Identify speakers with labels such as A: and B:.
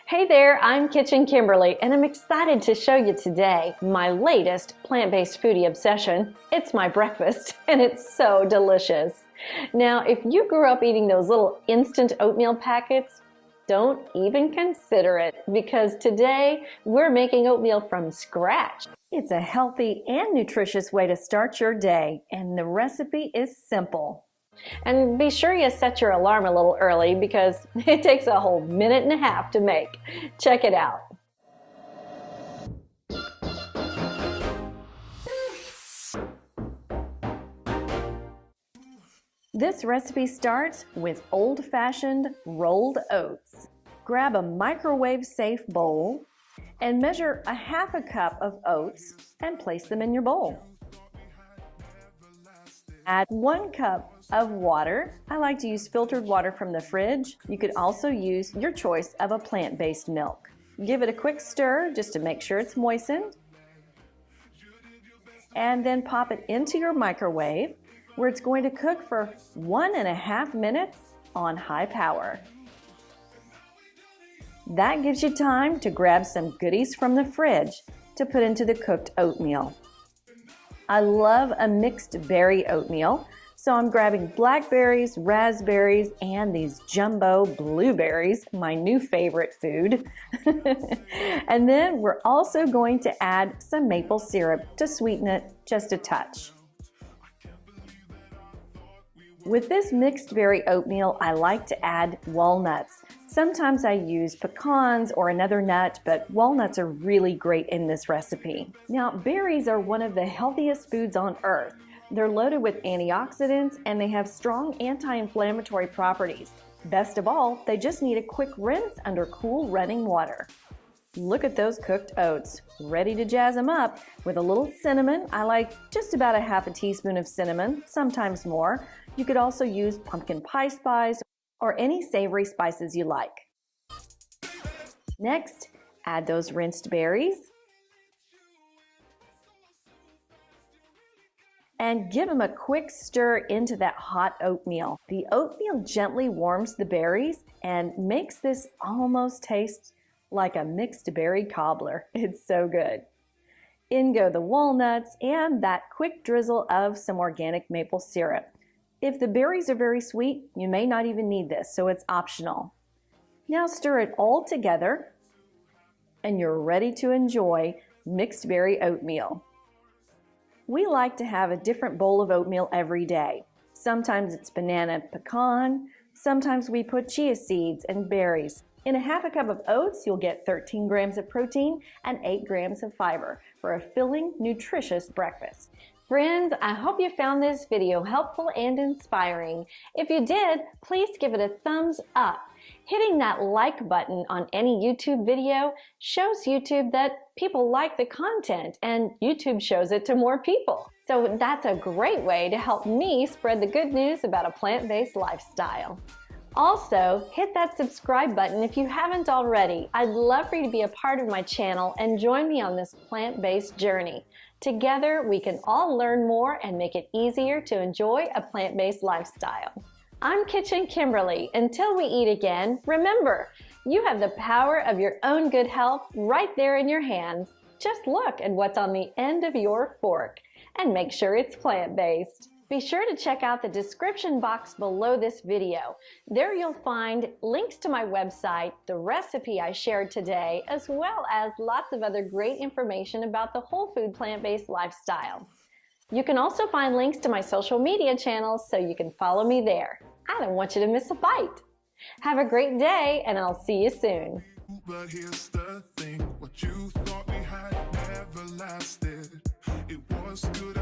A: Hey there, I'm Kitchen Kimberly, and I'm excited to show you today my latest plant-based foodie obsession. It's my breakfast, and it's so delicious. Now, if you grew up eating those little instant oatmeal packets, don't even consider it, because today we're making oatmeal from scratch. It's a healthy and nutritious way to start your day, and the recipe is simple. And be sure you set your alarm a little early because it takes a whole minute and a half to make. Check it out. This recipe starts with old-fashioned rolled oats. Grab a microwave-safe bowl and measure a half a cup of oats and place them in your bowl. Add 1 cup of water. I like to use filtered water from the fridge. You could also use your choice of a plant-based milk. Give it a quick stir just to make sure it's moistened. And then pop it into your microwave where it's going to cook for 1.5 minutes on high power. That gives you time to grab some goodies from the fridge to put into the cooked oatmeal. I love a mixed berry oatmeal, so I'm grabbing blackberries, raspberries, and these jumbo blueberries, my new favorite food. And then we're also going to add some maple syrup to sweeten it just a touch. With this mixed berry oatmeal, I like to add walnuts. Sometimes I use pecans or another nut, but walnuts are really great in this recipe. Now, berries are one of the healthiest foods on earth. They're loaded with antioxidants and they have strong anti-inflammatory properties. Best of all, they just need a quick rinse under cool running water. Look at those cooked oats, ready to jazz them up with a little cinnamon. I like just about a half a teaspoon of cinnamon, sometimes more. You could also use pumpkin pie spice or any savory spices you like. Next, add those rinsed berries and give them a quick stir into that hot oatmeal. The oatmeal gently warms the berries and makes this almost taste like a mixed berry cobbler. It's so good. In go the walnuts and that quick drizzle of some organic maple syrup. If the berries are very sweet, you may not even need this, so it's optional. Now stir it all together and you're ready to enjoy mixed berry oatmeal. We like to have a different bowl of oatmeal every day. Sometimes it's banana pecan, sometimes we put chia seeds and berries. In a half a cup of oats, you'll get 13 grams of protein and 8 grams of fiber for a filling, nutritious breakfast. Friends, I hope you found this video helpful and inspiring. If you did, please give it a thumbs up. Hitting that like button on any YouTube video shows YouTube that people like the content, and YouTube shows it to more people. So that's a great way to help me spread the good news about a plant-based lifestyle. Also, hit that subscribe button if you haven't already. I'd love for you to be a part of my channel and join me on this plant-based journey. Together, we can all learn more and make it easier to enjoy a plant-based lifestyle. I'm Kitchen Kimberly. Until we eat again, remember, you have the power of your own good health right there in your hands. Just look at what's on the end of your fork and make sure it's plant-based. Be sure to check out the description box below this video. There you'll find links to my website, the recipe I shared today, as well as lots of other great information about the whole food plant-based lifestyle. You can also find links to my social media channels so you can follow me there. I don't want you to miss a bite. Have a great day, and I'll see you soon.
B: But here's the thing, what you thought we had never lasted. It was good.